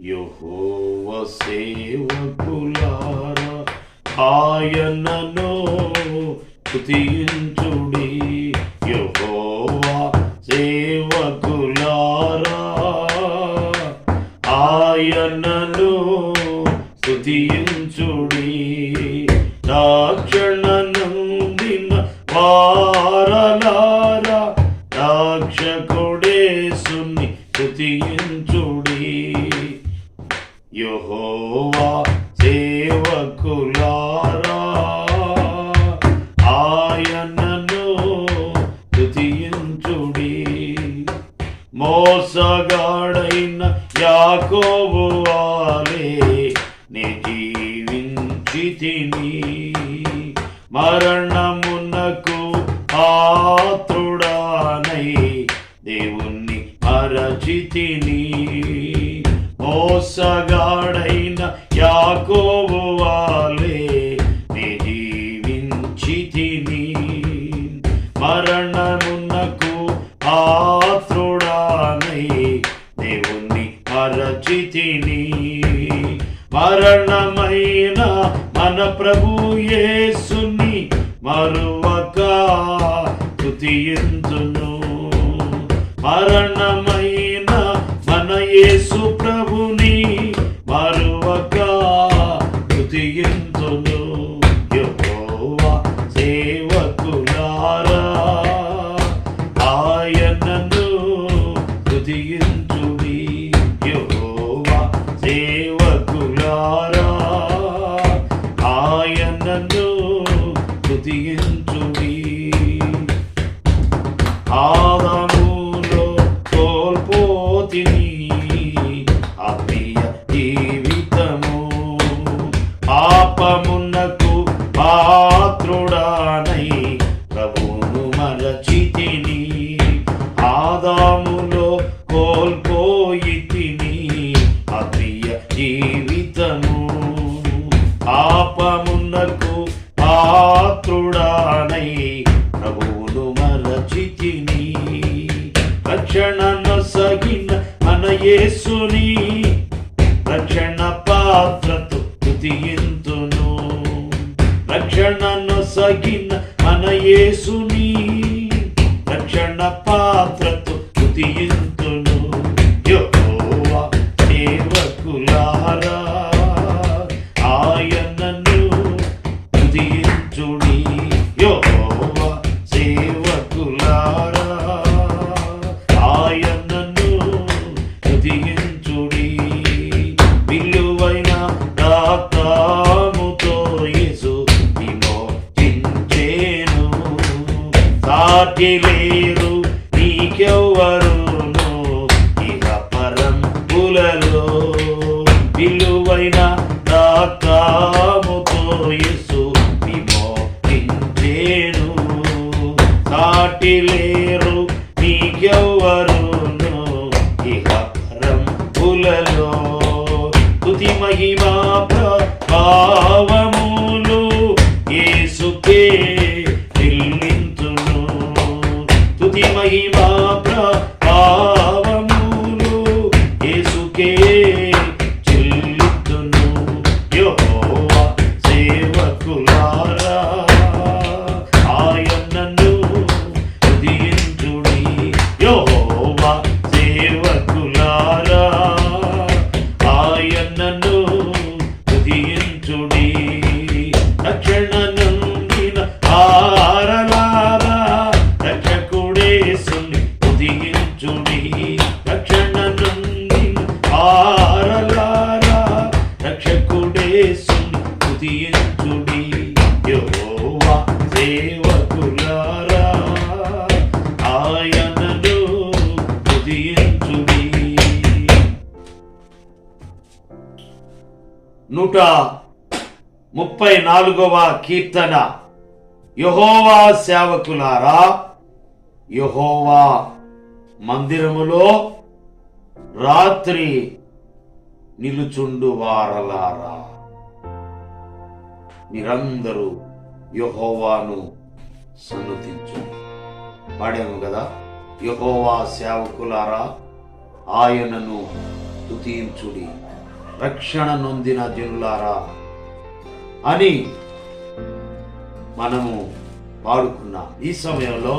యెహోవా సేవకులారా ఆయనను స్తుతించుడి. యెహోవా సేవకులారా ఆయనను స్తుతించుడి. రక్షణ నొందిన వారలారా రక్షకుడేసుని స్తుతించుడి. యెహోవా సేవకులారా ఆయనను స్తుతించుడి. మోసగాడైన యాకోబు వాలే నే జీవించితిని, మరణమునకు పాత్రుడానై దేవుణ్ణి మరచితిని. మోసగాడైన యాకోబు వాలే నే జీవించితిని, మరణమునకు పాత్రుడానై దేవుణ్ణి మరచితిని. మరణమైన మన ప్రభు యేసుని మరువక స్తుతింతును. మరణమైన మన యేసు ప్రభుని మరువక స్తుతింతును. యెహోవా సేవకులారా ఆయనను స్తుతించుడి. యెహోవా సేవకులారా ఆయనను స్తుతించుడి. ఆదాములో కోల్పోతిని ఆత్మీయ జీవితము, పాపమునకు పాత్రుడానై ప్రభువును మరచితిని. ఆదాములో కోల్పోయితిని ఆత్మీయ జీవితము, పాపమునకు పాత్రుడానై ప్రభువును మరచితిని. రక్షణ నొసగిన మన యేసుని రక్షణ పాత్రతో స్తుతింతును. రక్షణ నొసగిన మన యేసుని రక్షణ పాత్రతో స్తుతింతును. యెహోవా సేవకులారా ఆయనను స్తుతించుడి. యెహోవా సేవకులారా ఆయనను స్తుతించుడి. విలువైన రక్తముతో యేసు విమోచించెను, సాటి లేరు నీకెవ్వరును ఇహ పరంబులలో. విలువైన రక్తముతో యేసు విమోచించెను, సాటి లేరు నీకెవ్వరును ఇహ పరంబులలో. స్తుతి మహిమా ప్రభావములు యేసుకే చెల్లింతును. స్తుతి మహిమా ప్రభావములు యేసుకే చెల్లింతును. యెహోవా సేవకులారా ఆయనను స్తుతించుడి. యెహోవా సేవకులారా ఆయనను స్తుతించుడి. రక్షణ నొందిన ఆరలారా రక్షకుడేసుని స్తుతించుడి. రక్షణ నొందిన ఆరలారా రక్షకుడేసుని స్తుతించుడి. యెహోవా సేవకులారా ఆయనను స్తుతించుడి. 134వ కీర్తన. యెహోవా సేవకులారా యెహోవా మందిరములో రాత్రి నిలుచుండు వారలారా మీరందరూ యెహోవాను సన్నుతించండి. పాడాము కదా, యెహోవా సేవకులారా ఆయనను స్తుతించుడి, రక్షణ నొందిన జనులారా అని మనము పాడుకున్నాం. ఈ సమయంలో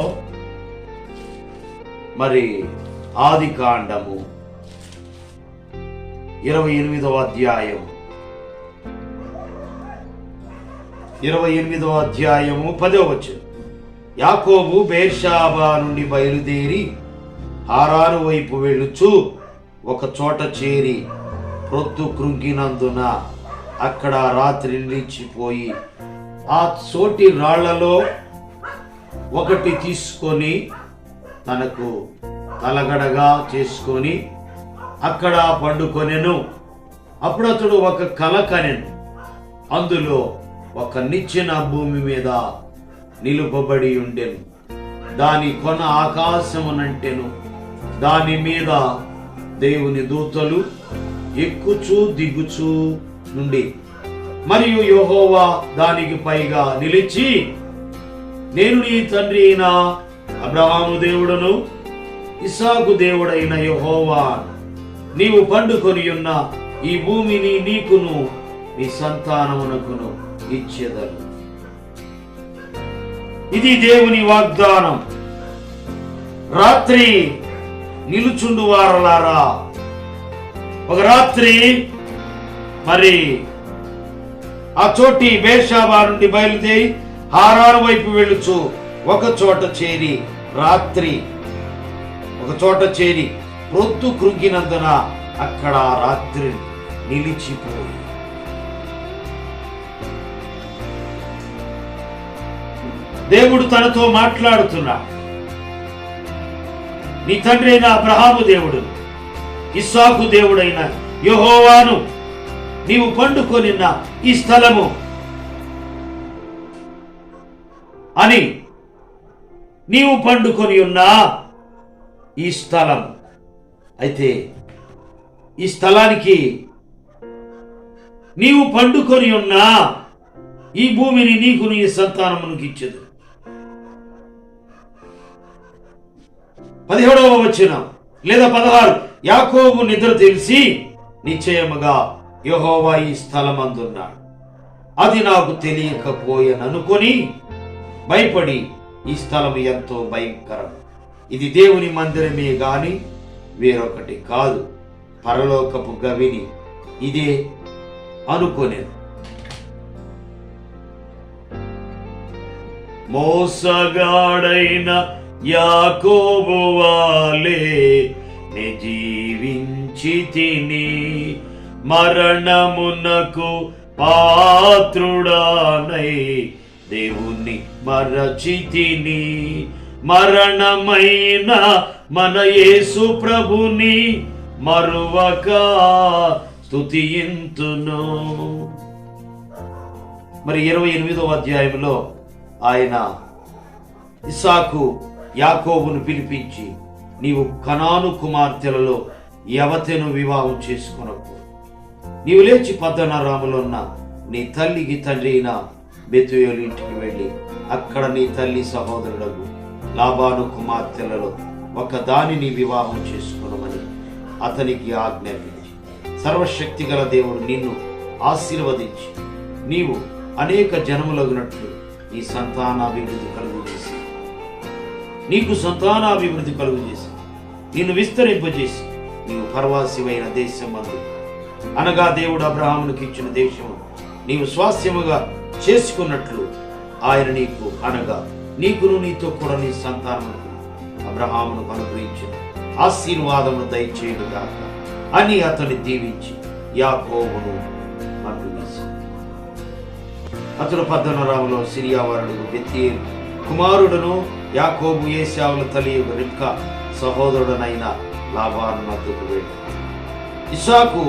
మరి ఆదికాండము 28వ అధ్యాయం 10వ వచనం. యాకోబు బెర్షెబా నుండి బయలుదేరి హారాను వైపు వెళ్ళుచు ఒక చోట చేరి ప్రొద్దు కృంగినందున అక్కడ రాత్రి నిలిచిపోయి ఆ చోటి రాళ్లలో ఒకటి తీసుకొని తనకు తలగడగా చేసుకొని అక్కడ పండుకొనెను. అప్పుడు అతడు ఒక కల కనెను. అందులో ఒక నిచ్చెన భూమి మీద నిలుపబడి ఉండెను. దాని కొన ఆకాశమునంటెను. దాని మీద దేవుని దూతలు ఎక్కుచూ దిగుచూ నుండి, మరియు యెహోవా దానికి పైగా నిలిచి, నేను నీ తండ్రి అయిన అబ్రహాము దేవుడను ఇస్సాకు దేవుడైన యెహోవా, నీవు పండుకొని ఉన్న ఈ భూమిని నీకును నీ సంతానమునకును ఇచ్చేదను. ఇది దేవుని వాగ్దానం. రాత్రి నిలుచుండు వారలారా, ఒక రాత్రి మరి ఆ చోటి బెర్షెబా నుండి బయలుదేరి హారాను వైపు వెళ్ళుచు ఒక చోట చేరి రాత్రి ఒక చోట చేరి ప్రొద్దు కృంగినందున అక్కడ రాత్రి నిలిచిపోయి, దేవుడు తనతో మాట్లాడుతున్నాడు. నీ తండ్రి అయిన అబ్రహాము దేవుడు, ఇస్సాకు దేవుడైన యెహోవాను, నీవు పండుకొనిన్న ఈ స్థలము అని, నీవు పండుకొని ఉన్న ఈ స్థలం అయితే ఈ స్థలానికి నీవు పండుకొని ఉన్న ఈ భూమిని నీకు నీ సంతానమునికి ఇచ్చేది. 17వ వచనం లేదా 16. యాకోబు నిద్ర తెలిసి నిశ్చయముగా యెహోవా ఈ స్థలమందున్నాడు, అది నాకు తెలియకపోయననుకొని భయపడి, ఈ స్థలం ఎంతో భయంకరం, ఇది దేవుని మందిరమే గాని వేరొకటి కాదు, పరలోకపు గవిని ఇదే అనుకొనేను. మోసగాడైన యాకోబు వాలే నే జీవించి తిని, మరణమునకు పాత్రుడానై దేవుని మరచి తిని, మరణమైన మన యేసు ప్రభుని మరువక స్తుతింతును. మరి 28వ అధ్యాయంలో ఆయన ఇస్సాకు యాకోబును పిలిపించి, నీవు కనాను కుమార్తెలలో యవతెను వివాహం చేసుకొనకు, నీవు లేచి పద్దనరాములో ఉన్న నీ తల్లికి తండ్రి అయిన బెతూయేలు ఇంటికి వెళ్ళి అక్కడ నీ తల్లి సహోదరులకు లాబాను కుమార్తెలలో ఒక దానిని వివాహం చేసుకొనమని అతనికి ఆజ్ఞాపించి, సర్వశక్తి గల దేవుడు నిన్ను ఆశీర్వదించి నీవు అనేక జనములగునట్లు నీ సంతానాభివృద్ధి కలుగజేసి, నీకు సంతానాభివృద్ధి కలుగజేసి, నిన్ను విస్తరింపజేసి, నీవు పరవాసివైన దేశమందు, అనగా దేవుడు అబ్రహామునికి ఇచ్చిన దేశము నీవు స్వాస్థ్యముగా చేసుకున్నట్లు ఆయన నీకు, అనగా నీకును నీతో కూడా నీ సంతానములకు అబ్రహామును అనుగ్రహించిన ఆశీర్వాదమును దయచేయుగాక అని అతన్ని దీవించి యాకోబును అనుగ్రహించి, అతడు పద్దనరాములో సిరియావారుడు బెతూయేలు కుమారుడును యాకోబు ఏశావుల తల్లి రిబ్కా సహోదరుడనైన లాబాను వద్దకు వెళ్ళి, ఇస్సాకు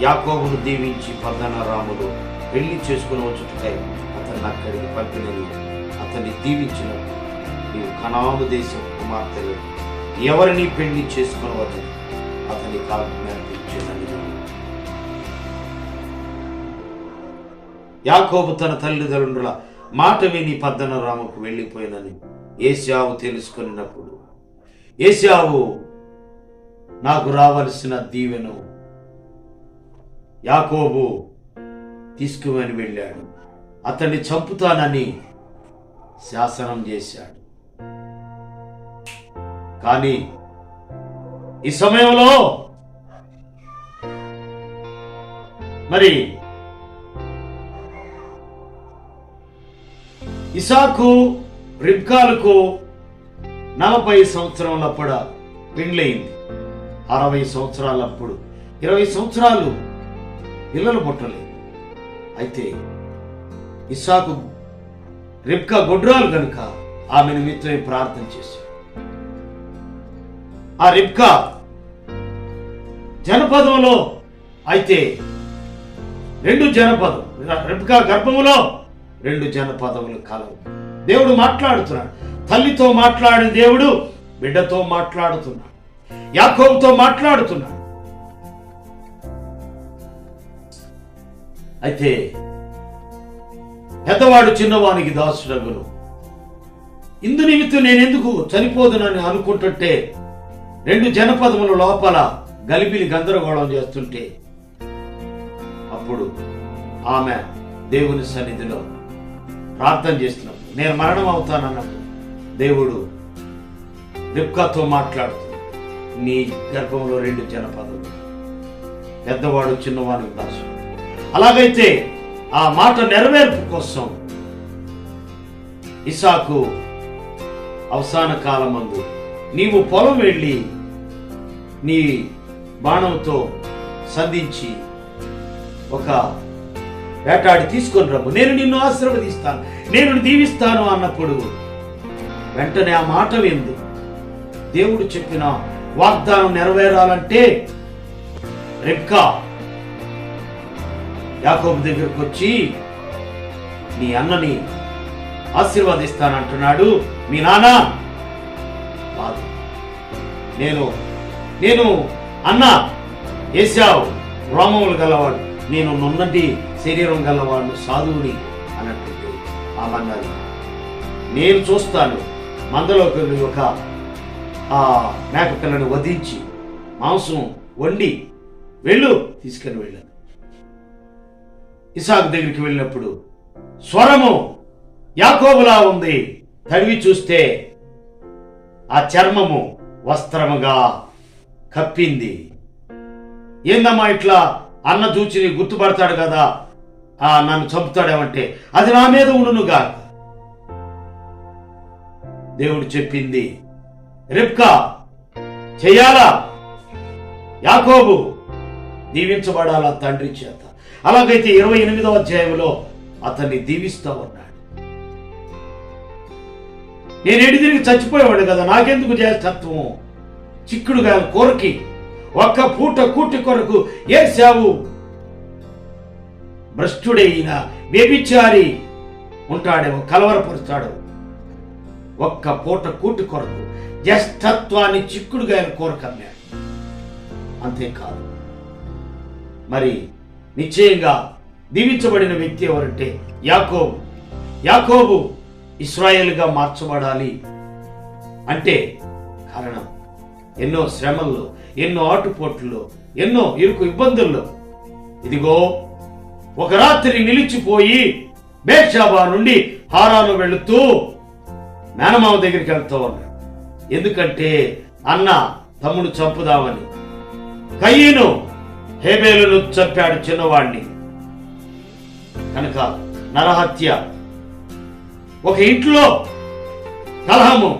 యాకోబును దీవించి పద్దనరాములో పెళ్లి చేసుకుని వచ్చుటకై అతన్ని అక్కడికి పంపినని అతన్ని దీవించినప్పుడు, నీవు కనాను దేశం కుమార్తెలు ఎవరిని పెళ్లి చేసుకునవద్దు అతనికి ఆజ్ఞాపించేదని. యాకోబు తన తల్లిదండ్రుల మాట విని పద్దనరాముకు వెళ్ళిపోయినని ఏశావు తెలుసుకున్నప్పుడు, ఏశావు నాకు రావలసిన దీవెను యాకోబు తీసుకుని వెళ్ళాడు. అతన్ని చంపుతానని శాసనం చేశాడు. కానీ ఈ సమయంలో మరి ఇసాకు రిబ్కాలకు 40 సంవత్సరాలప్పుడు పెండ్లయింది. 60 సంవత్సరాలప్పుడు 20 సంవత్సరాలు పిల్లలు పుట్టలేదు. అయితే ఇస్సాకు రిబ్కా గొడ్రాలు కనుక ఆమె నిమిత్తమై ప్రార్థన చేశాడు. ఆ రిబ్కా జనపదంలో అయితే 2 జనపదం, రిబ్కా గర్భములో 2 జనపదములు కలవు. దేవుడు మాట్లాడుతున్నాడు. తల్లితో మాట్లాడిన దేవుడు బిడ్డతో మాట్లాడుతున్నాడు. యాకోబుతో మాట్లాడుతున్నాడు. అయితే పెద్దవాడు చిన్నవానికి దాసుడగును. ఇందు నిమిత్తం నేనెందుకు చనిపోదునని అనుకుంటుంటే 2 జనపదముల లోపల గలిబిలి గందరగోళం చేస్తుంటే అప్పుడు ఆమె దేవుని సన్నిధిలో ప్రార్థన చేస్తున్నప్పుడు నేను మరణం అవుతానన్నప్పుడు దేవుడు రిబ్కాతో మాట్లాడుతుంది. నీ గర్భంలో 2 జనపదములు, పెద్దవాడు చిన్నవానికి దాసుడు. అలాగైతే ఆ మాట నెరవేర్పు కోసం ఇసాకు అవసాన కాలమందు నీవు పొలం వెళ్ళి నీ బాణంతో సంధించి ఒక వేటాడి తీసుకొని రమ్ము, నేను నిన్ను ఆశీర్వదిస్తాను, నేను దీవిస్తాను అన్నప్పుడు వెంటనే ఆ మాట వింది. దేవుడు చెప్పిన వాగ్దానం నెరవేరాలంటే రిబ్కా యాకోబు దగ్గరకు వచ్చి నీ అన్నని ఆశీర్వదిస్తానంటున్నాడు. మీ నాన్న కాదు, నేను అన్న ఏశావు రోమములు గలవాడు, నేను నున్నటి శరీరం గలవాడు, సాధువుని అన్నట్టు ఆమన్నది. నేను చూస్తాను, మందలోకి ఒక మేక పిల్లను వధించి మాంసం వండి వెళ్ళు తీసుకొని వెళ్ళాను. ఇసాకు దగ్గరికి వెళ్ళినప్పుడు స్వరము యాకోబులా ఉంది. తడివి చూస్తే ఆ చర్మము వస్త్రముగా కప్పింది. ఏందమ్మా ఇట్లా అన్న చూచి గుర్తుపడతాడు కదా, నన్ను చంపుతాడేమంటే అది నా మీద ఉండునుగా. దేవుడు చెప్పింది రిబ్కా చెయ్యాలా, యాకోబు దీవించబడాలా తండ్రి చేత. అలాగైతే 28వ అధ్యాయంలో అతన్ని దీవిస్తా ఉన్నాడు. నేను ఎడి తిరిగి చచ్చిపోయేవాడు కదా, నాకెందుకు జ్యేష్ఠత్వం? చిక్కుడుగా కోరకి ఒక్క పూట కూటి కొరకు ఏశావు భ్రష్టుడైన వ్యభిచారి ఉంటాడేమో, కలవరపరుస్తాడు. ఒక్క పూట కూటి కొరకు జ్యేష్ఠత్వాన్ని చిక్కుడుగా కోరకమ్మాడు. అంతేకాదు, మరి నిశ్చయంగా దీవించబడిన వ్యక్తి ఎవరంటే యాకోబు. యాకోబు ఇశ్రాయేలుగా మార్చబడాలి అంటే కారణం ఎన్నో శ్రమల్లో, ఎన్నో ఆటుపోట్లలో, ఎన్నో ఇరుకు ఇబ్బందుల్లో ఇదిగో ఒక రాత్రి నిలిచిపోయి బేర్షాబా నుండి హారాను వెళుతూ మేనమామ దగ్గరికి వెళ్తూ ఉన్నాడు. ఎందుకంటే అన్న తమ్ముడు చంపుదామని. కయీను హేబేలును చంపాడు చిన్నవాణ్ణి కనుక నరహత్య. ఒక ఇంట్లో కలహము,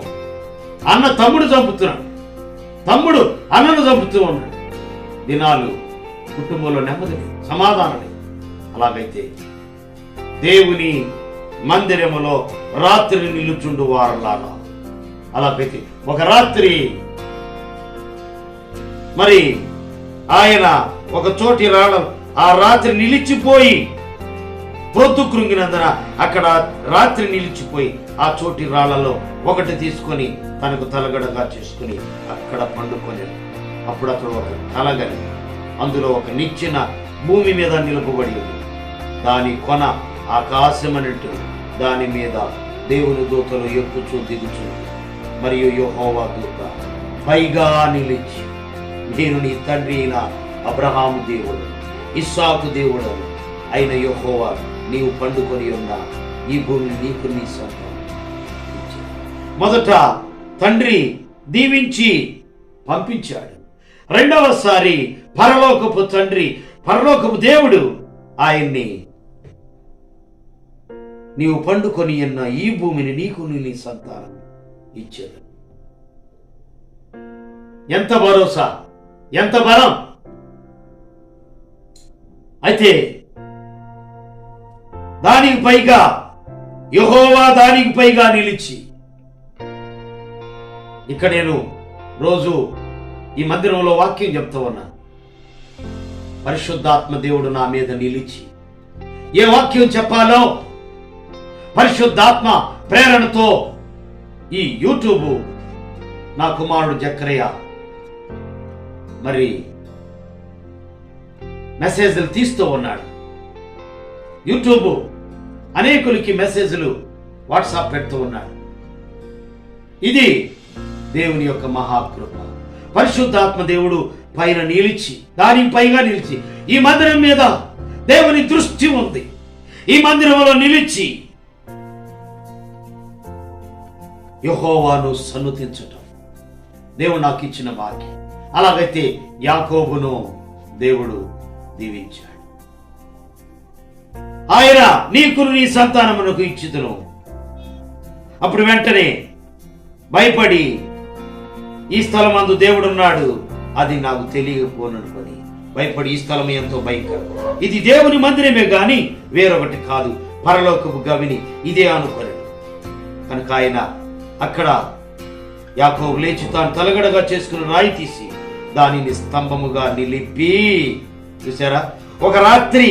అన్న తమ్ముడు చంపుతున్నాడు, తమ్ముడు అన్నను చంపుతూ ఉన్నాడు. దినాలు కుటుంబంలో నెమ్మది, సమాధానం. అలాగైతే దేవుని మందిరములో రాత్రి నిలుచుండు వారలాగా, అలాగైతే ఒక రాత్రి మరి ఆయన ఒక చోటి ఆ రాత్రి నిలిచిపోయి ప్రొద్దు కృంగినందున అక్కడ రాత్రి నిలిచిపోయి ఆ చోటి రాళ్లలో ఒకటి తీసుకొని తనకు తలగడగా చేసుకుని అక్కడ పండుకొని అప్పుడు అక్కడ ఒక కలగలి, అందులో ఒక నిచ్చెన భూమి మీద నిలుపబడి ఉంది. దాని కొన ఆకాశమన్నట్టు, దాని మీద దేవుని దూతలు ఎక్కుచూ దిగుచు మరియు యెహోవా దూత పైగా నిలిచి నేను నీ తండ్రి అయిన అబ్రహాము దేవుడు, ఇస్సాకు దేవుడు అయిన యెహోవా నీవు పండుకొని ఉన్న ఈ భూమిని నీకు నీ సొంతం ఇచ్చాడు. మొదట తండ్రి దీవించి పంపించాడు. రెండవసారి పరలోకపు తండ్రి, పరలోకపు దేవుడు ఆయన్ని నీవు పండుకొని ఉన్న ఈ భూమిని నీకు నీ సంతానం ఇచ్చాడు. ఎంత భరోసా, ఎంత బలం! అయితే దానికి పైగా యెహోవా దానికి పైగా నిలిచి, ఇక్కడ నేను రోజు ఈ మందిరంలో వాక్యం చెప్తా ఉన్నా, పరిశుద్ధాత్మ దేవుడు నా మీద నిలిచి ఏ వాక్యం చెప్పాలో పరిశుద్ధాత్మ ప్రేరణతో ఈ యూట్యూబ్ నా కుమారుడు జక్కరయ్య మరి మెసేజ్లు తీస్తూ ఉన్నాడు. యూట్యూబ్ అనేకులకి మెసేజ్లు వాట్సాప్ పెడుతూ ఉన్నాడు. ఇది దేవుని యొక్క మహాకృప. పరిశుద్ధాత్మ దేవుడు పైన నిలిచి, దానికి పైగా నిలిచి, ఈ మందిరం మీద దేవుని దృష్టి ఉంది. ఈ మందిరంలో నిలిచి యెహోవాను సన్నుతించటం దేవుడు నాకు ఇచ్చిన భాగ్యం. అలాగైతే యాకోబును దేవుడు దీవించాడు. ఆయన నీకు నీ సంతానమునకు ఇచ్చితును. అప్పుడు వెంటనే భయపడి, ఈ స్థలమందు దేవుడున్నాడు, అది నాకు తెలియకపోననుకొని భయపడి, ఈ స్థలం ఎంతో భయంకరం, ఇది దేవుని మందిరమే గాని వేరొకటి కాదు, పరలోకపు గవిని ఇదే అనుకోలేడు. కనుక ఆయన అక్కడ యాకోబు లేచి తాను తలగడగా చేసుకుని రాయి తీసి దానిని స్తంభముగా నిలిపి, చూసారా, ఒక రాత్రి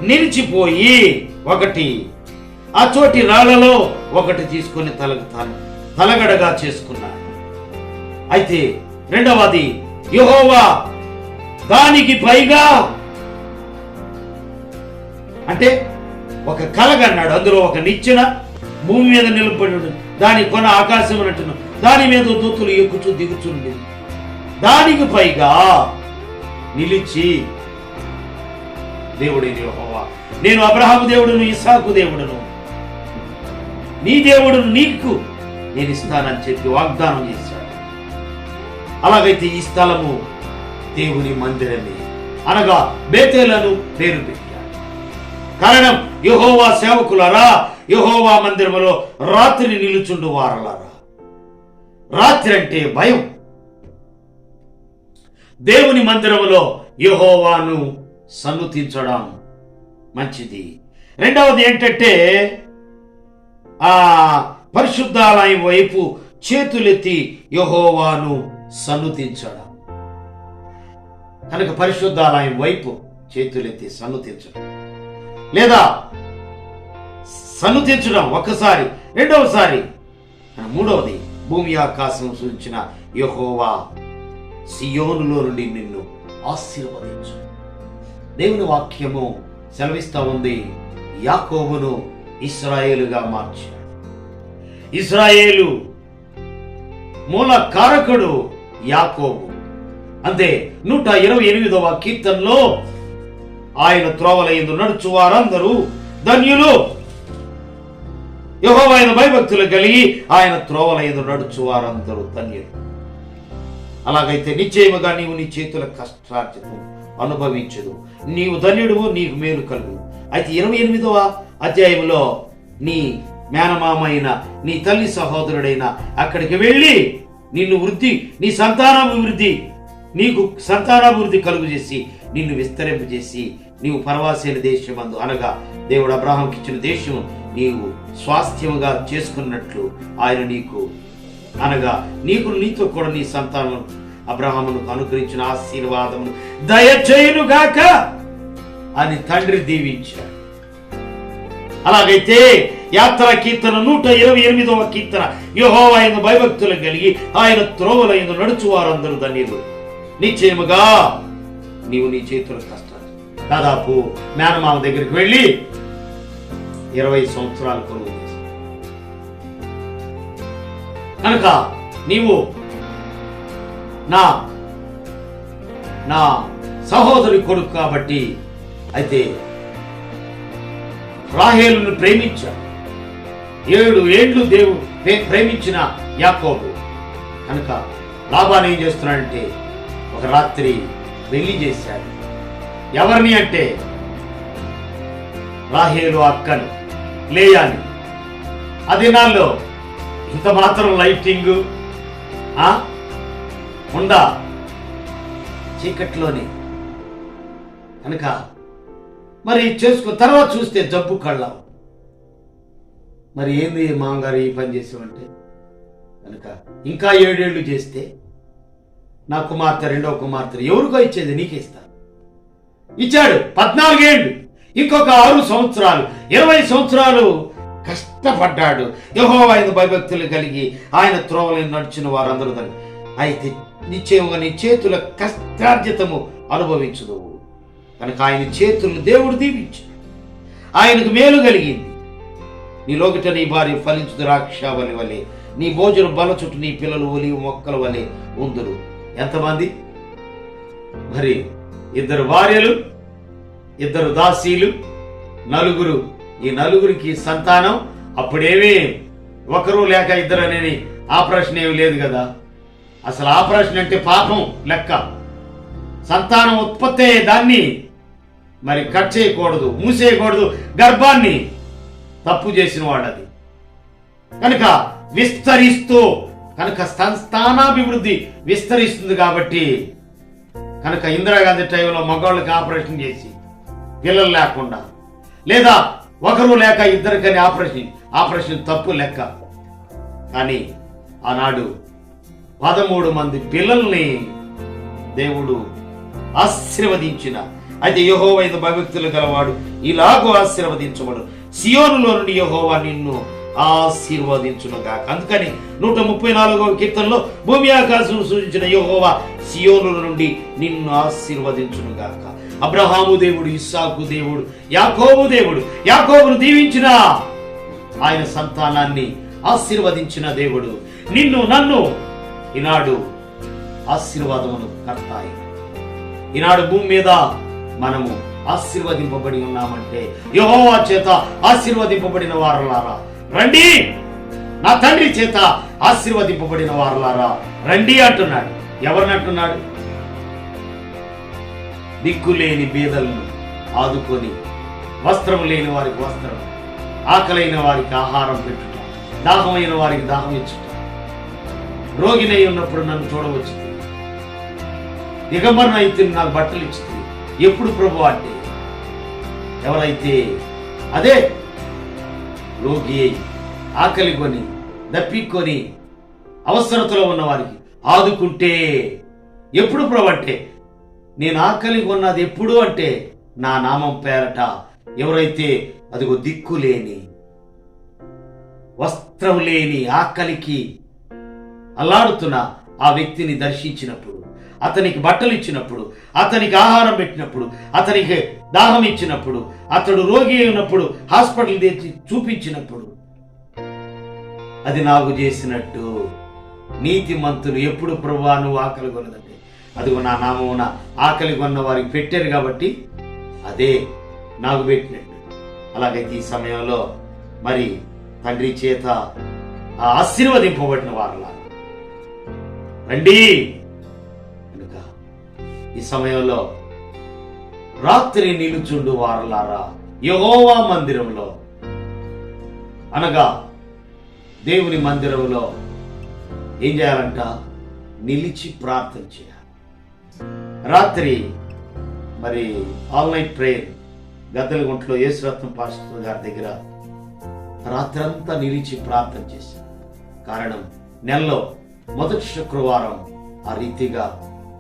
నిలిచిపోయి ఒకటి ఆ చోటి రాళ్లలో ఒకటి తీసుకొని తలగడగా చేసుకున్నాడు. అయితే రెండవది యెహోవా దానికి పైగా, అంటే ఒక కలగన్నాడు, అందులో ఒక నిచ్చెన భూమి మీద నిలబడి, దాని కొన ఆకాశం అన్నట్టును, దాని మీద దూతులు ఎక్కుచూ దిగుచుండి, దానికి పైగా నిలిచి దేవుడైన యెహోవా, నేను అబ్రహాము దేవుడును, ఇస్సాకు దేవుడును, నీ దేవుడును నీకు నేను ఇస్తానని చెప్పి వాగ్దానం చేశాడు. అలాగైతే ఈ స్థలము దేవుని మందిరమే, అనగా బేతేలను పేరు పెట్టాడు. కారణం, యెహోవా సేవకులారా, యెహోవా మందిరములో రాత్రి నిలుచుండు వారలారా. రాత్రి అంటే భయం. దేవుని మందిరములో యెహోవాను సన్నుతించడం మంచిది. రెండవది ఏంటంటే, ఆ పరిశుద్ధాలయం వైపు చేతులెత్తి యెహోవాను సన్నుతించడం. కనుక పరిశుద్ధాలయం వైపు చేతులెత్తి సన్నుతించడం, లేదా సన్నుతించడం ఒకసారి, రెండవసారి, మూడవది భూమి ఆకాశం సూచించిన యెహోవా సియోనులో నుండి నిన్ను ఆశీర్వదించు. దేవుని వాక్యము సెలవిస్తా ఉంది, యాకోబును ఇశ్రాయేలుగా మార్చాడు. ఇశ్రాయేలు మూల కారకుడు యాకోబు. అంతే 128వ కీర్తనలో ఆయన త్రోవలయందు నడుచు వారందరూ ధన్యులు, యెహోవా భయభక్తులు కలిగి ఆయన త్రోవలయందు నడుచు వారందరూ ధన్యులు. అలాగైతే నిశ్చయముగా నీవు నీ చేతుల కష్టార్జితం అనుభవించదు, నీవు ధన్యుడువు, నీకు మేలు కలుగు. అయితే 28వ అధ్యాయంలో నీ మేనమామైన నీ తల్లి సహోదరుడైన అక్కడికి వెళ్ళి నిన్ను వృద్ధి, నీ సంతానాభివృద్ధి, నీకు సంతానాభివృద్ధి కలుగు చేసి నిన్ను విస్తరింపజేసి నీవు పరవాసైన దేశమందు, అనగా దేవుడు అబ్రహాంకి ఇచ్చిన దేశం నీవు స్వాస్థ్యముగా చేసుకున్నట్లు ఆయన నీకు, అనగా నీతో కూడా నీ సంతానం అబ్రహామునకు అనుగ్రహించిన ఆశీర్వాదమును దయచేయునుగాక అని తండ్రి దీవించాడు. అలాగైతే యాత్ర కీర్తన 128వ కీర్తన, యెహోవా యందు భయభక్తులు కలిగి ఆయన త్రోవల యందు నడుచు వారందరూ ధన్యులు. నిశ్చయముగా నీవు నీ చేతుల కష్టాలు. దాదాపు మేనమామ దగ్గరికి వెళ్ళి 20 సంవత్సరాలు కొలువు చేశావు. కనుక నీవు నా సహోదరి కొడుకు కాబట్టి అయితే రాహేలును ప్రేమించాడు. 7 ఏండ్లు దేవుడు ప్రేమించిన యాకోబు కనుక లాబాను ఏం చేస్తున్నాడంటే ఒక రాత్రి పెళ్లి చేశాడు. ఎవరిని అంటే రాహేలు అక్కను, లేయాని. ఆ దినాల్లో ఇంత మాత్రం లైటింగ్ ఉందా? చీకట్లోనే కనుక మరి చేసుకున్న తర్వాత చూస్తే జబ్బు కళ్ళం. మరి ఏంది మామగారు ఈ పని చేసామంటే కనుక ఇంకా 7 ఏళ్ళు చేస్తే నా కుమార్తె, 2వ కుమార్తె ఎవరికో ఇచ్చేది నీకే ఇస్తాను. ఇచ్చాడు. 14 ఏళ్ళు, ఇంకొక 6 సంవత్సరాలు, 20 సంవత్సరాలు కష్టపడ్డాడు. యెహోవా యందు భయభక్తులు కలిగి ఆయన త్రోవలను నడిచిన వారందరూ అయితే నిశ్చయంగా నీ చేతుల కష్టార్జితము అనుభవించదు కనుక ఆయన చేతులు దేవుడు దీవించు. ఆయనకు మేలు కలిగింది. నీ లోకిట నీ భార్య ఫలించు ద్రాక్షావళి వలె, నీ భోజనం బల చుట్టూ నీ పిల్లలు ఒలివ మొక్కల వలె ఉందురు. ఎంతమంది? మరి 2 భార్యలు, 2 దాసీలు, 4. ఈ 4కి సంతానం. అప్పుడేమీ 1 లేక 2 అనేది ఆపరేషన్ ఏమి లేదు కదా. అసలు ఆపరేషన్ అంటే పాపం లెక్క. సంతానం ఉత్పత్తి అయ్యే దాన్ని మరి కట్ చేయకూడదు, మూసేయకూడదు. గర్భాన్ని తప్పు చేసిన వాడది కనుక విస్తరిస్తూ కనుక సంతానాభివృద్ధి విస్తరిస్తుంది కాబట్టి కనుక ఇందిరాగాంధీ టైంలో మగవాళ్ళకి ఆపరేషన్ చేసి పిల్లలు లేకుండా, లేదా 1 లేక 2 కని ఆపరేషన్ తప్పు లెక్క. కానీ ఆనాడు 13 మంది పిల్లల్ని దేవుడు ఆశీర్వదించిన. అయితే యెహోవా యందు భయభక్తులు గలవాడు ఇలాగూ ఆశీర్వదించబడు. సియోనులో నుండి యెహోవా నిన్ను ఆశీర్వదించునుగాక. అందుకని 134వ కీర్తనలో భూమి ఆకాశం సూచించిన యెహోవా సియోనుల నుండి నిన్ను ఆశీర్వదించునుగాక. అబ్రహాము దేవుడు, ఇస్సాకు దేవుడు, యాకోబు దేవుడు. యాకోబును దీవించిన ఆయన సంతానాన్ని ఆశీర్వదించిన దేవుడు నిన్ను నన్ను ఈనాడు ఆశీర్వాదమును కర్తాయి. ఈనాడు భూమి మీద మనము ఆశీర్వదింపబడి ఉన్నామంటే యెహోవా చేత ఆశీర్వదింపబడిన వారలారా రండి, నా తండ్రి చేత ఆశీర్వదింపబడిన వారలారా రండి అంటున్నాడు. ఎవరిని అంటున్నాడు? దిక్కులేని బీదలను ఆదుకొని, వస్త్రం లేని వారికి వస్త్రం, ఆకలైన వారికి ఆహారం పెట్టుట, దాహమైన వారికి దాహం ఇచ్చుట, రోగినై ఉన్నప్పుడు నన్ను చూడవచ్చు, దిగంబరణ అయితే నాకు బట్టలు ఇచ్చింది. ఎప్పుడు ప్రభు అంటే ఎవరైతే అదే రోగి అయి ఆకలి కొని దప్పికొని అవసరతలో ఉన్న వారికి ఆదుకుంటే. ఎప్పుడు ప్రభు అంటే నేను ఆకలి కొన్నది ఎప్పుడు అంటే నా నామం పేరట ఎవరైతే అదిగో దిక్కులేని, వస్త్రం లేని, ఆకలికి అల్లాడుతున్న ఆ వ్యక్తిని దర్శించినప్పుడు, అతనికి బట్టలు ఇచ్చినప్పుడు, అతనికి ఆహారం పెట్టినప్పుడు, అతనికి దాహం ఇచ్చినప్పుడు, అతడు రోగి ఉన్నప్పుడు హాస్పిటల్ తెచ్చి చూపించినప్పుడు అది నాకు చేసినట్టు. నీతిమంతులు ఎప్పుడు ప్రభువా నువ్వు ఆకలి కొన్నదంటే అదిగో నా నామమున ఆకలి కొన్న వారికి పెట్టారు కాబట్టి అదే నాకు పెట్టినట్టు. అలాగైతే ఈ సమయంలో మరి తండ్రి చేత ఆశీర్వదింపబడిన వారలా రండి. కనుక ఈ సమయంలో రాత్రి నిలుచుండు వారలారా యెహోవా మందిరంలో, అనగా దేవుని మందిరంలో ఏం చేయాలంట? నిలిచి ప్రార్థన చేయాలి. రాత్రి మరి ఆల్ నైట్ ప్రేయర్ గద్దెలగుంటలో యేసురత్నం పాస్టర్ గారి దగ్గర రాత్రంతా నిలిచి ప్రార్థన చేశారు. కారణం నెలలో మొదటి శుక్రవారం ఆ రీతిగా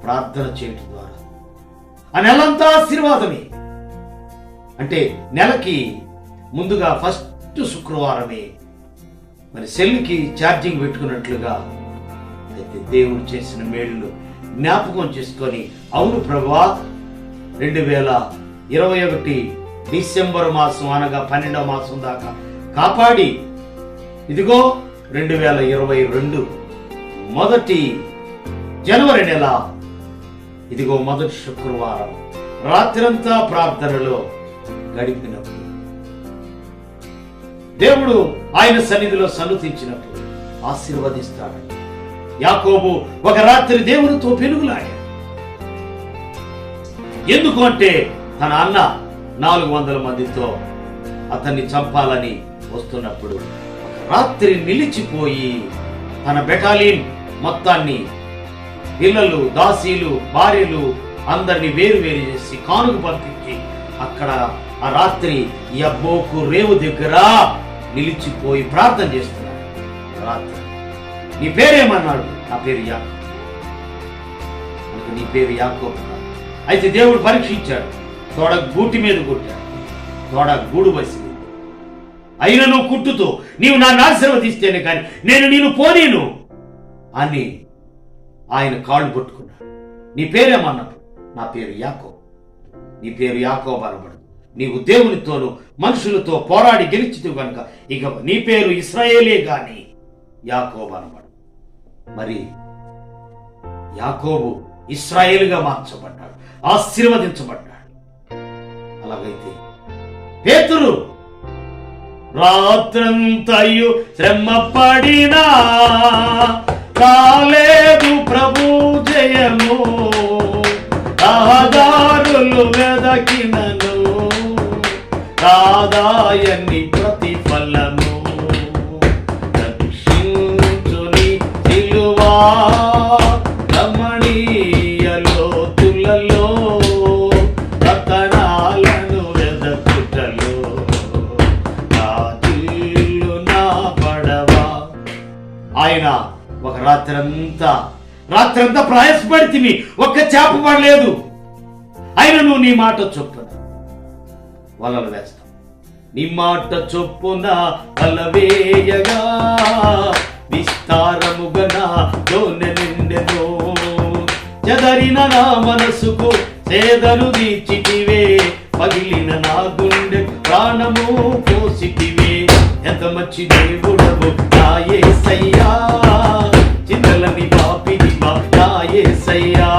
ప్రార్థన చేయడం ద్వారా ఆ నెలంతా ఆశీర్వాదమే. అంటే నెలకి ముందుగా ఫస్ట్ శుక్రవారమే మరి సెల్కి ఛార్జింగ్ పెట్టుకున్నట్లుగా అయితే దేవుడు చేసిన మేళ్ళు జ్ఞాపకం చేసుకొని, అవును ప్రభువా 2021 డిసెంబర్ మాసం అనగా 12వ మాసం దాకా కాపాడి ఇదిగో 2022 మొదటి జనవరి నెల ఇదిగో మొదటి శుక్రవారం రాత్రంతా ప్రార్థనలో గడిపినప్పుడు, దేవుడు ఆయన సన్నిధిలో సన్నుతించినప్పుడు ఆశీర్వదిస్తాడు. యాకోబు ఒక రాత్రి దేవునితో పెనుగులాడాడు. ఎందుకు అంటే తన అన్న 400 మందితో అతన్ని చంపాలని వస్తున్నప్పుడు ఒక రాత్రి నిలిచిపోయి తన బెటాలియన్ మొత్తాన్ని, పిల్లలు, దాసీలు, భార్యలు అందరినీ వేరు చేసి కానుక పంపించి అక్కడ ఆ రాత్రి యబ్బోకు రేవు దగ్గర నిలిచిపోయి ప్రార్థన చేస్తున్నాడు. రాత్రి నీ పేరేమన్నాడు? నా పేరు యాకోబు. నీ పేరు యాకోబు. అయితే దేవుడు పరీక్షించాడు. తోడ గూటి మీద కొట్టాడు, తోడ గూడు బసింది. అయినా నువ్వు కుట్టుతో నీవు నన్ను ఆశీర్వదిస్తేనే కానీ నేను నిన్ను పోనీను అని ఆయన కాళ్ళు పట్టుకున్నాడు. నీ పేరేమన్నప్పుడు నా పేరు యాకోబు. నీ పేరు యాకోబు అనబడు. నీవు దేవునితోనూ మనుషులతో పోరాడి గెలిచితివి కనుక ఇక నీ పేరు ఇశ్రాయేలే గాని యాకోబు అనబడు. మరి యాకోబు ఇశ్రాయేలుగా మార్చబడ్డాడు, ఆశీర్వదించబడ్డాడు. అలాగైతే పేతురు రాత్రంతయు శ్రమ పడినా కాలేదు ప్రభు జయము, రహదారులు వెదకినను రాదాయని ప్రతిఫలము, రక్షించుని సిలువా రమణీయ లోతులలో రతనాలను వెదకుటలో రాజులు నా పడవా. ఆయన ఒక రాత్రంతా ప్రయాసపడితివి, ఒక్క చేప పడలేదు. అయినను నీ మాట చొప్పున వలలు వేస్తాం. నీ మాట చొప్పున వల వేయగా విస్తారముగా నా దోనె నిండెను. చెదరిన నా మనసుకు సేదను తీర్చితివే, పగిలిన నా గుండె ప్రాణము పోసిటివే. ఎంత మంచి దేవుడవు నా యేసయ్యా, చింతలని బాపిదివా నా యేసయ్యా.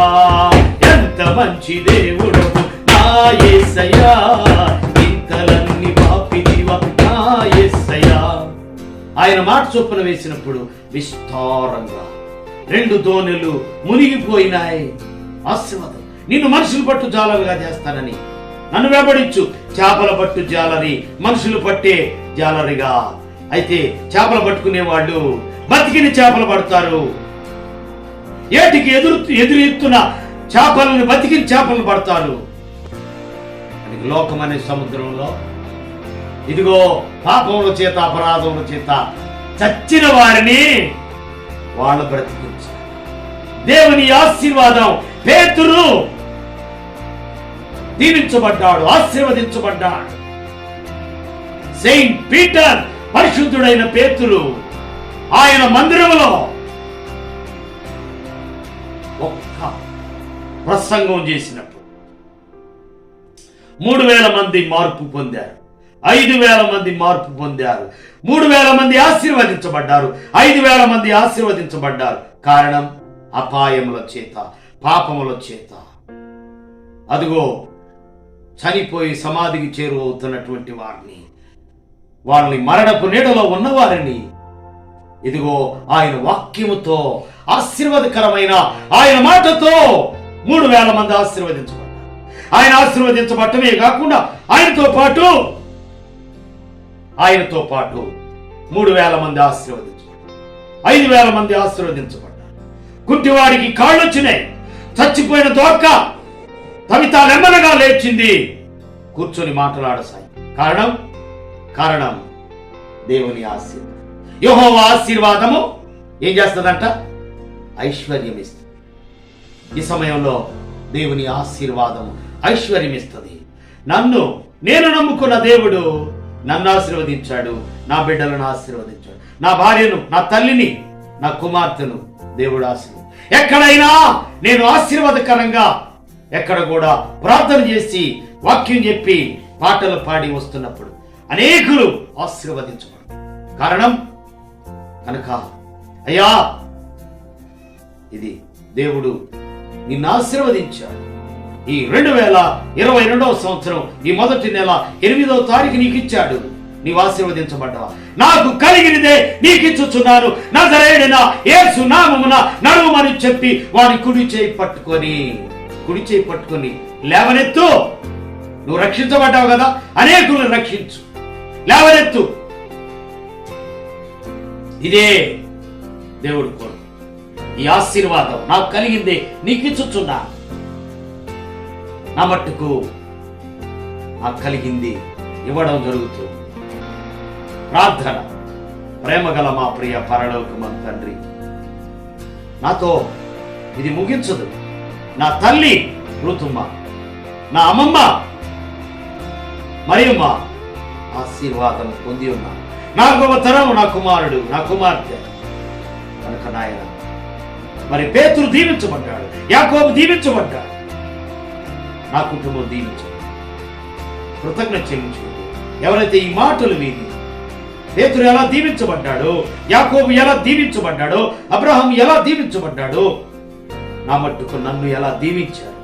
ఎంత మంచి దేవుడవు నా యేసయ్యా, చింతలన్నీ బాపిదివా నా యేసయ్యా. ఆయన మాట చొప్పున వేసినప్పుడు విస్తారంగా 2 దోణెలు మునిగిపోయినాయి. ఆశీర్వాదం. నిన్ను మనుషులు పట్టు జాలరుగా చేస్తానని నన్ను వెంబడించు. చేపల పట్టు జాలరి, మనుషులు పట్టే జాలరిగా. అయితే చేపలు పట్టుకునే వాళ్ళు బతికిన చేపలు పడతారు. ఏటికి ఎదురెత్తున చేపలను బతికిన చేపలను పడతారు. లోకం అనే సముద్రంలో ఇదిగో పాపముల చేత అపరాధముల చేత చచ్చిన వారిని వాళ్ళు బ్రతికించారు. దేవుని ఆశీర్వాదం. పేతురు దీవించబడ్డాడు, ఆశీర్వదించబడ్డాడు. సెయింట్ పీటర్, పరిశుద్ధుడైన పేతురు ఆయన మందిరంలో ఒక్క ప్రసంగం చేసినప్పుడు 3000 మంది మార్పు పొందారు, 5000 మంది మార్పు పొందారు, 3000 మంది ఆశీర్వదించబడ్డారు, 5000 మంది ఆశీర్వదించబడ్డారు. కారణం అపాయముల చేత, పాపముల చేత. అదిగో చనిపోయి సమాధికి చేరువవుతున్నటువంటి వారిని, వాళ్ళని మరణపు నీడలో ఉన్నవారిని ఇదిగో ఆయన వాక్యముతో, ఆశీర్వాదకరమైన ఆయన మాటతో 3000 మంది ఆశీర్వదించబడ్డారు. ఆయన ఆశీర్వదించబడటమే కాకుండా ఆయనతో పాటు 3000 మంది ఆశీర్వదించబడ్డారు, 5000 మంది ఆశీర్వదించబడ్డారు. కుంటివాడికి కాళ్ళు వచ్చినాయి, చచ్చిపోయిన దోక్క తవితాలెమ్మనగా లేచింది, కూర్చొని మాట్లాడసాయి. కారణం దేవుని ఆశీర్వాదం. యెహోవా ఆశీర్వాదము ఏం చేస్తుందంట? ఐశ్వర్యం ఇస్తుంది. ఈ సమయంలో దేవుని ఆశీర్వాదము ఐశ్వర్యం ఇస్తుంది. నేను నమ్ముకున్న దేవుడు నన్ను ఆశీర్వదించాడు, నా బిడ్డలను ఆశీర్వదించాడు, నా భార్యను, నా తల్లిని, నా కుమార్తెను దేవుడు ఆశీర్వదించాడు. ఎక్కడైనా నేను ఆశీర్వాదకరంగా ఎక్కడ కూడా ప్రార్థన చేసి వాక్యం చెప్పి పాటలు పాడి వస్తున్నప్పుడు అనేకులు ఆశీర్వదించబడు. కారణం కనుక అయ్యా ఇది దేవుడు నిన్ను ఆశీర్వదించాడు. ఈ 2022వ సంవత్సరం ఈ మొదటి నెల 8వ తారీఖు నీకు ఇచ్చాడు. నీవు ఆశీర్వదించబడ్డావా? నాకు కలిగినదే నీకు ఇచ్చుచున్నాను, నజరేయుడైన యేసు నామమున నడువమని చెప్పి వారి కుడి చేయి పట్టుకొని లేవనెత్తు. నువ్వు రక్షించబడ్డావు కదా, అనేకులను రక్షించు. లేవనెత్తు. ఇదే దేవుడు కోరు. ఈ ఆశీర్వాదం నాకు కలిగిందే నీకు ఇచ్చుచున్నా. నా మట్టుకు నాకు కలిగింది ఇవ్వడం జరుగుతుంది. ప్రార్థన. ప్రేమగల మా ప్రియ పరలోకమందు తండ్రి, నాతో ఇది ముగించదు. నా తల్లి ఋతుమ్మ, నా అమ్మమ్మ మరియమ్మ ఆశీర్వాదం పొంది ఉన్నా. 4వ తరం నా కుమారుడు, నా కుమార్తె కనుక నాయన, మరి పేతురు దీవించబడ్డాడు, యాకోబు దీవించబడ్డాడు, నా కుటుంబం దీవించబడ్డాడు. కృతజ్ఞత చెల్లించుకుంటూ ఎవరైతే ఈ మాటలు విని పేతురు ఎలా దీవించబడ్డాడో, యాకోబు ఎలా దీవించబడ్డాడో, అబ్రహాం ఎలా దీవించబడ్డాడో, నా మట్టుకు నన్ను ఎలా దీవించారు,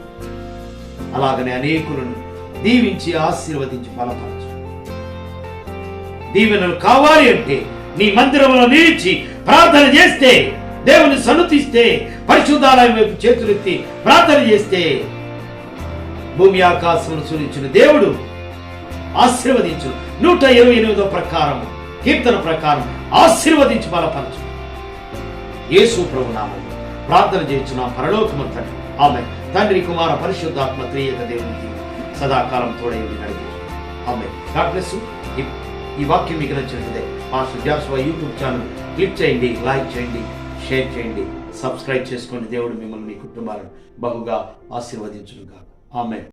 అలాగనే అనేకులను దీవించి ఆశీర్వదించి బలపరచు. దీవెనలు కావాలి అంటే నీ మందిరంలో నిలిచి ప్రార్థన చేస్తే, దేవుని సన్నుతిస్తే, పరిశుద్ధాలయం వైపు చేతులెత్తి ప్రార్థన చేస్తే, భూమి ఆకాశమును సృజించిన దేవుడు ఆశీర్వదించు. 128వ ప్రకారం, కీర్తన ప్రకారం ఆశీర్వదించి బలపరచు. యేసు ప్రభు నామములో ప్రార్థన చేయించున్నాం పరలోకమందు తండ్రి. ఆమేన్. తండ్రి, కుమార, పరిశుద్ధాత్మ త్రియేక దేవునికి సదాకాలం తోడై ఉండి నడిపించు. ఆమేన్. God bless you. ఈ వాక్యం మీకు నచ్చినట్లయితే pastor Joshua YouTube channel click చేయండి, లైక్ చేయండి, షేర్ చేయండి, సబ్స్క్రైబ్ చేసుకోండి. దేవుడు మిమ్మల్ని, మీ కుటుంబాలను బహుగా ఆశీర్వదించును గాక. ఆమేన్.